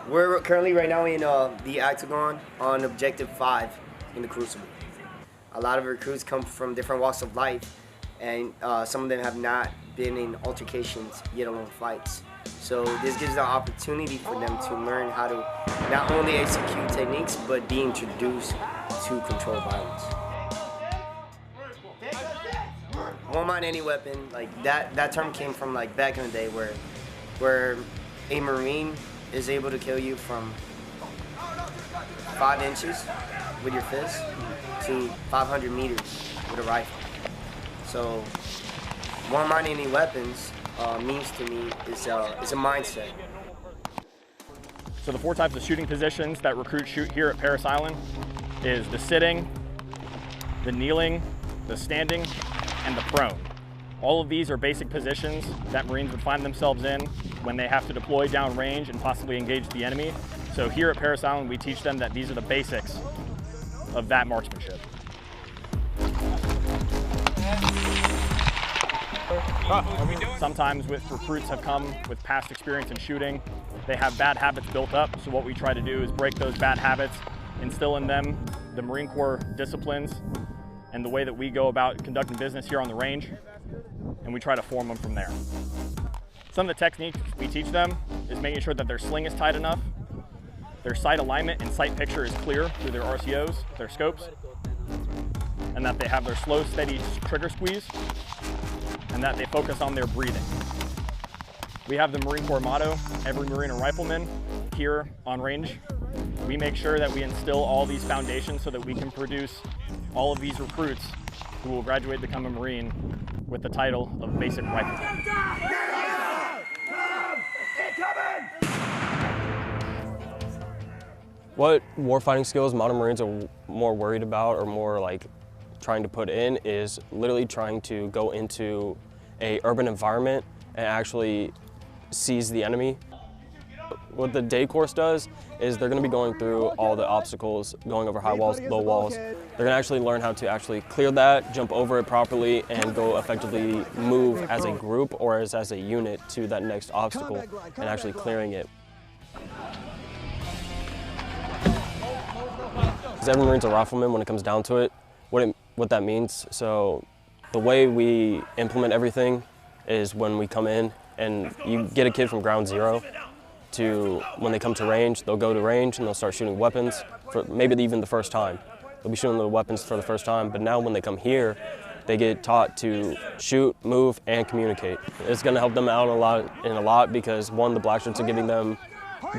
We're currently right now in the Octagon on Objective 5 in the Crucible. A lot of recruits come from different walks of life, and some of them have not been in altercations, yet alone fights. So this gives the opportunity for them to learn how to not only execute techniques, but be introduced to controlled violence. Won't mind any weapon, like that term came from like back in the day where a Marine is able to kill you from 5 inches with your fist to 500 meters with a rifle. So, won't mind any weapons means to me is a mindset. So the 4 types of shooting positions that recruits shoot here at Parris Island is the sitting, the kneeling, the standing, and the prone. All of these are basic positions that Marines would find themselves in when they have to deploy downrange and possibly engage the enemy. So here at Parris Island, we teach them that these are the basics of that marksmanship. Sometimes with recruits have come with past experience in shooting, they have bad habits built up. So what we try to do is break those bad habits, instill in them the Marine Corps disciplines and the way that we go about conducting business here on the range, and we try to form them from there. Some of the techniques we teach them is making sure that their sling is tight enough, their sight alignment and sight picture is clear through their RCOs, their scopes, and that they have their slow, steady trigger squeeze, and that they focus on their breathing. We have the Marine Corps motto, every Marine a rifleman, here on range. We make sure that we instill all these foundations so that we can produce all of these recruits who will graduate to become a Marine with the title of Basic Rifleman. What warfighting skills modern Marines are more worried about or more like trying to put in is literally trying to go into a urban environment and actually seize the enemy. What the day course does is they're going to be going through all the obstacles, going over high walls, low walls. They're going to actually learn how to actually clear that, jump over it properly, and go effectively move as a group or as a unit to that next obstacle and actually clearing it. Because every Marine's a rifleman when it comes down to it, what that means. So the way we implement everything is when we come in and you get a kid from ground zero to when they come to range, they'll go to range and they'll start shooting weapons for maybe even the first time. They'll be shooting the weapons for the first time, but now when they come here, they get taught to shoot, move, and communicate. It's gonna help them out a lot because one, the black shirts are giving them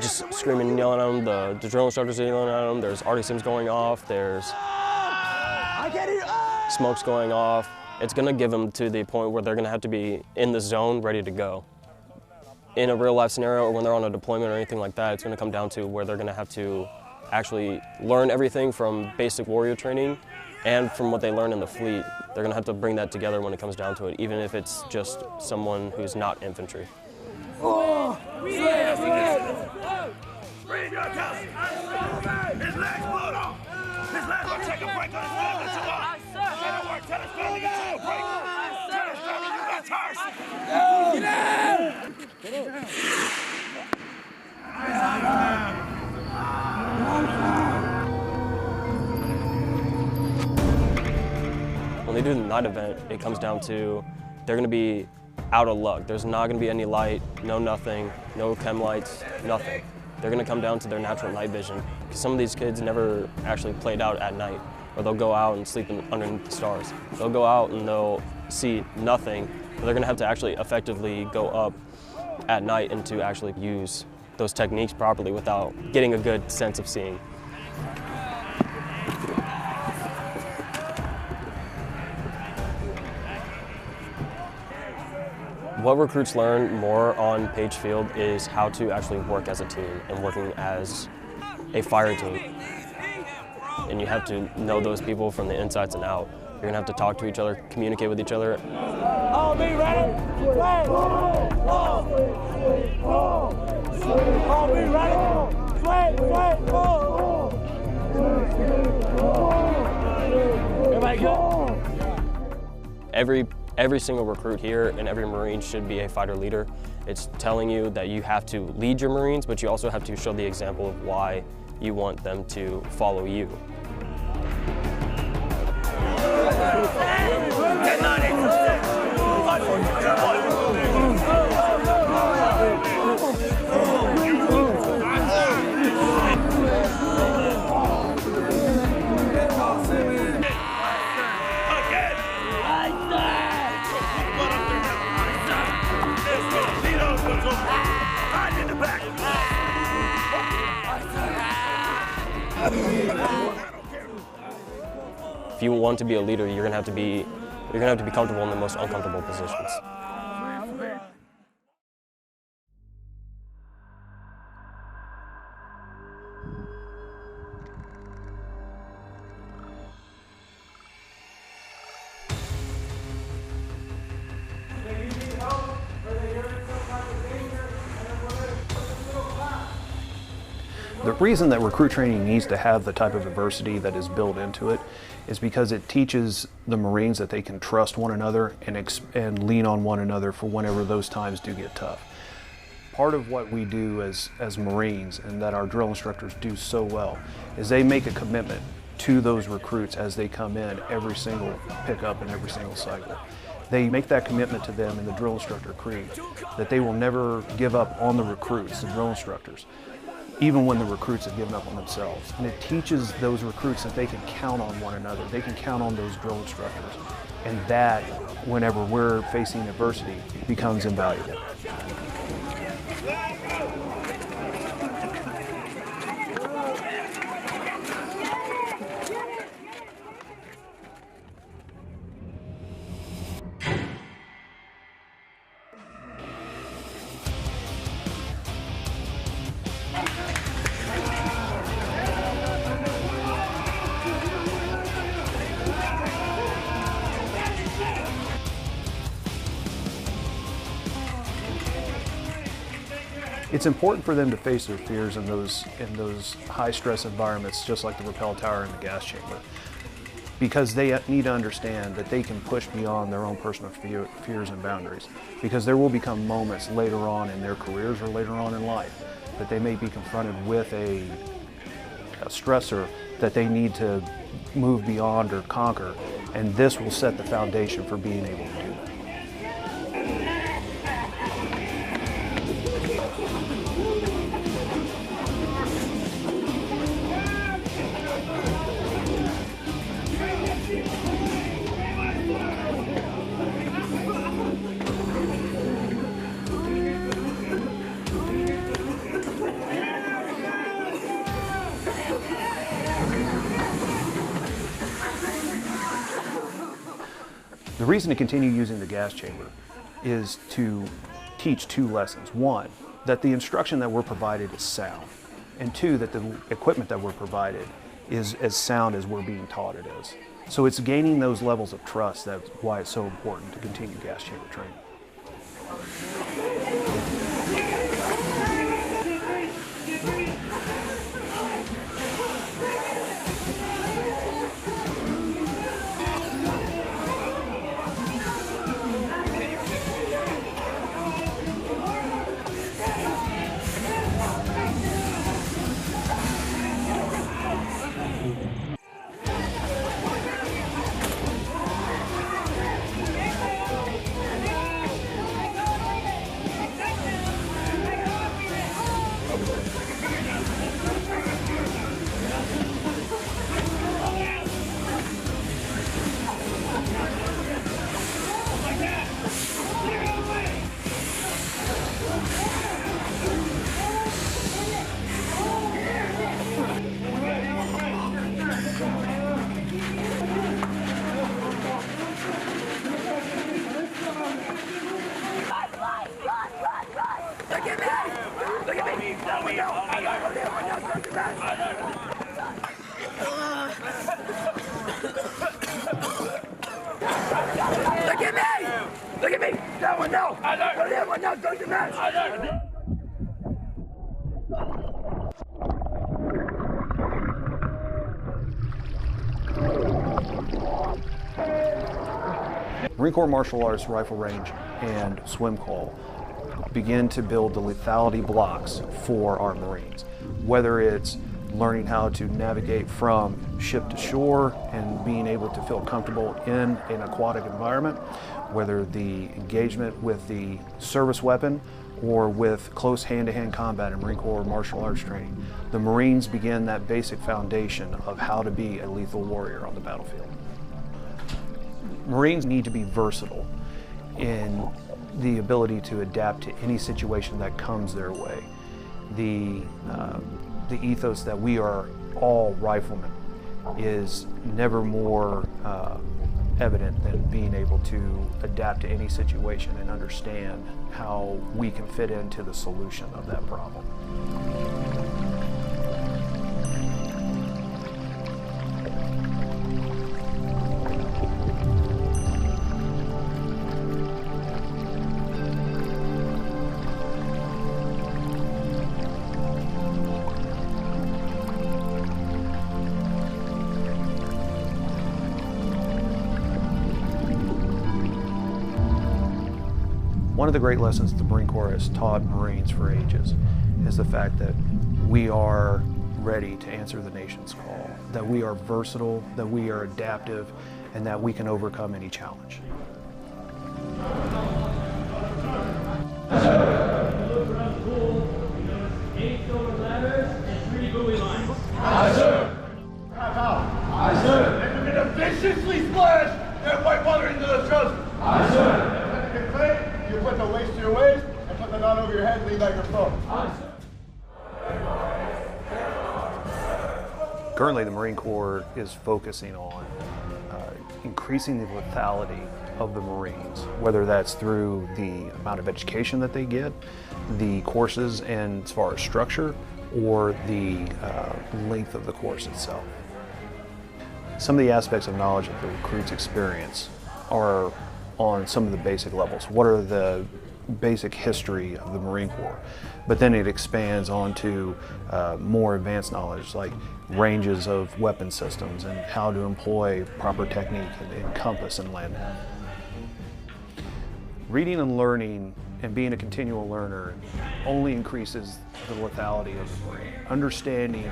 just screaming and yelling at them, the drill instructors are yelling at them, there's RDCMs going off, there's smokes going off. It's gonna give them to the point where they're gonna have to be in the zone, ready to go. In a real life scenario or when they're on a deployment or anything like that, it's gonna come down to where they're gonna have to actually learn everything from basic warrior training and from what they learn in the fleet. They're gonna have to bring that together when it comes down to it, even if it's just someone who's not infantry. Oh, his legs blowed off. His legs will take a break on his legs. Tell his family you took a break. Tell his family you got tired. Get down! Get down! When they do the night event, it comes down to they're going to be out of luck. There's not going to be any light, no nothing, no chem lights, nothing. They're going to come down to their natural night vision. Some of these kids never actually played out at night, or they'll go out and sleep underneath the stars. They'll go out and they'll see nothing, but they're going to have to actually effectively go up at night and to actually use those techniques properly without getting a good sense of seeing. What recruits learn more on Page Field is how to actually work as a team and working as a fire team. And you have to know those people from the insides and out. You're gonna have to talk to each other, communicate with each other. All be ready. Play. All be ready. Play. Everybody good? Every single recruit here and every Marine should be a fighter leader. It's telling you that you have to lead your Marines, but you also have to show the example of why you want them to follow you. If you want to be a leader, you're gonna have to be comfortable in the most uncomfortable positions. The reason that recruit training needs to have the type of adversity that is built into it is because it teaches the Marines that they can trust one another and lean on one another for whenever those times do get tough. Part of what we do as Marines, and that our drill instructors do so well, is they make a commitment to those recruits as they come in every single pickup and every single cycle. They make that commitment to them in the drill instructor creed that they will never give up on the recruits, the drill instructors, even when the recruits have given up on themselves. And it teaches those recruits that they can count on one another. They can count on those drill instructors. And that, whenever we're facing adversity, becomes invaluable. It's important for them to face their fears in those high stress environments, just like the rappel tower and the gas chamber, because they need to understand that they can push beyond their own personal fears and boundaries, because there will become moments later on in their careers or later on in life that they may be confronted with a stressor that they need to move beyond or conquer, and this will set the foundation for being able to do that. The reason to continue using the gas chamber is to teach two lessons. One, that the instruction that we're provided is sound. And two, that the equipment that we're provided is as sound as we're being taught it is. So it's gaining those levels of trust. That's why it's so important to continue gas chamber training. Look at me! Look at me! That one, no! Go to that one, no! Go to that! Marine Corps Martial Arts Rifle Range and Swim Call begin to build the lethality blocks for our Marines. Whether it's learning how to navigate from ship to shore and being able to feel comfortable in an aquatic environment, whether the engagement with the service weapon or with close hand-to-hand combat in Marine Corps martial arts training, the Marines begin that basic foundation of how to be a lethal warrior on the battlefield. Marines need to be versatile in the ability to adapt to any situation that comes their way. The ethos that we are all riflemen is never more evident than being able to adapt to any situation and understand how we can fit into the solution of that problem. One of the great lessons the Marine Corps has taught Marines for ages is the fact that we are ready to answer the nation's call, that we are versatile, that we are adaptive, and that we can overcome any challenge. Viciously splash that white water into the trust. Aye, sir. You put the waist to your waist and put the knot over your head and lean like a pro. Currently, the Marine Corps is focusing on increasing the lethality of the Marines, whether that's through the amount of education that they get, the courses and as far as structure, or the length of the course itself. Some of the aspects of knowledge that the recruits experience are on some of the basic levels. What are the basic history of the Marine Corps? But then it expands onto more advanced knowledge like ranges of weapon systems and how to employ proper technique in compass and landing. Reading and learning and being a continual learner only increases the lethality of the Marine. Understanding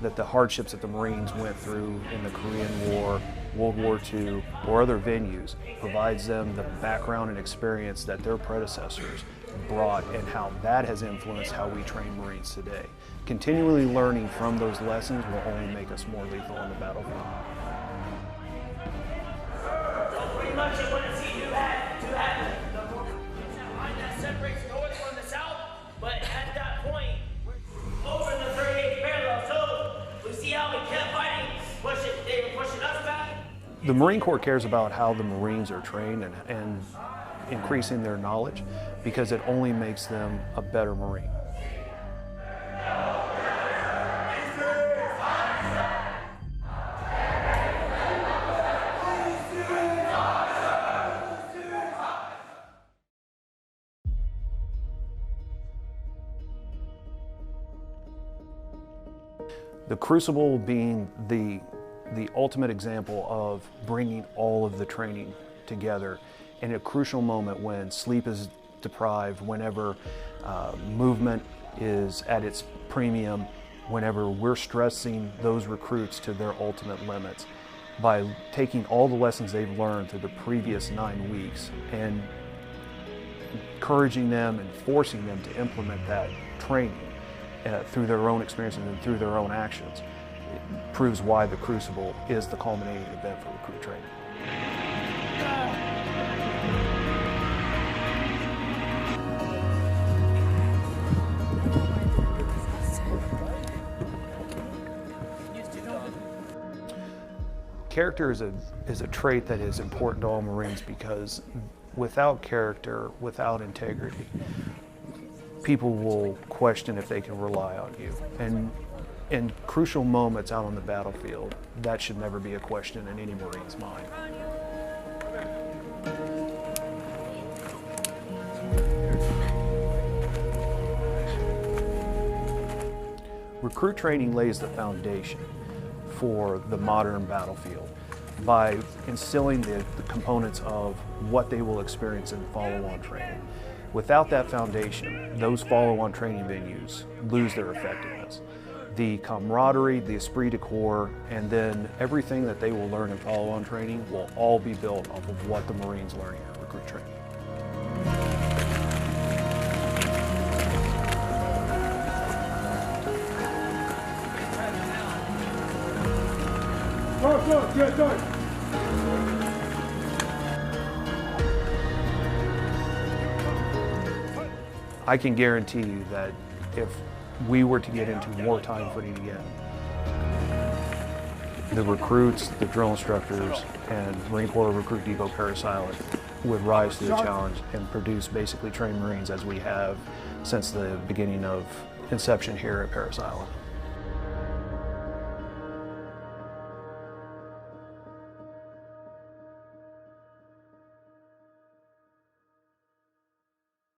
that the hardships that the Marines went through in the Korean War, World War II, or other venues provides them the background and experience that their predecessors brought and how that has influenced how we train Marines today. Continually learning from those lessons will only make us more lethal on the battlefield. So pretty much you want to see who had the line that separates north from the south, but at that point, we're over in the 38th parallel, so we see how we kept fighting, they were pushing us back. The Marine Corps cares about how the Marines are trained and increasing their knowledge because it only makes them a better Marine. The Crucible being the ultimate example of bringing all of the training together in a crucial moment when sleep is deprived, whenever movement is at its premium, whenever we're stressing those recruits to their ultimate limits. By taking all the lessons they've learned through the previous 9 weeks and encouraging them and forcing them to implement that training through their own experiences and through their own actions, it proves why the Crucible is the culminating event for recruit training. Character is a trait that is important to all Marines because without character, without integrity, people will question if they can rely on you. And in crucial moments out on the battlefield, that should never be a question in any Marine's mind. Recruit training lays the foundation for the modern battlefield by instilling the components of what they will experience in follow-on training. Without that foundation, those follow-on training venues lose their effectiveness. The camaraderie, the esprit de corps, and then everything that they will learn in follow-on training will all be built off of what the Marines learn here in recruit training. I can guarantee you that if we were to get into wartime footing again, the recruits, the drill instructors, and Marine Corps Recruit Depot Parris Island would rise to the challenge and produce basically trained Marines as we have since the beginning of inception here at Parris Island.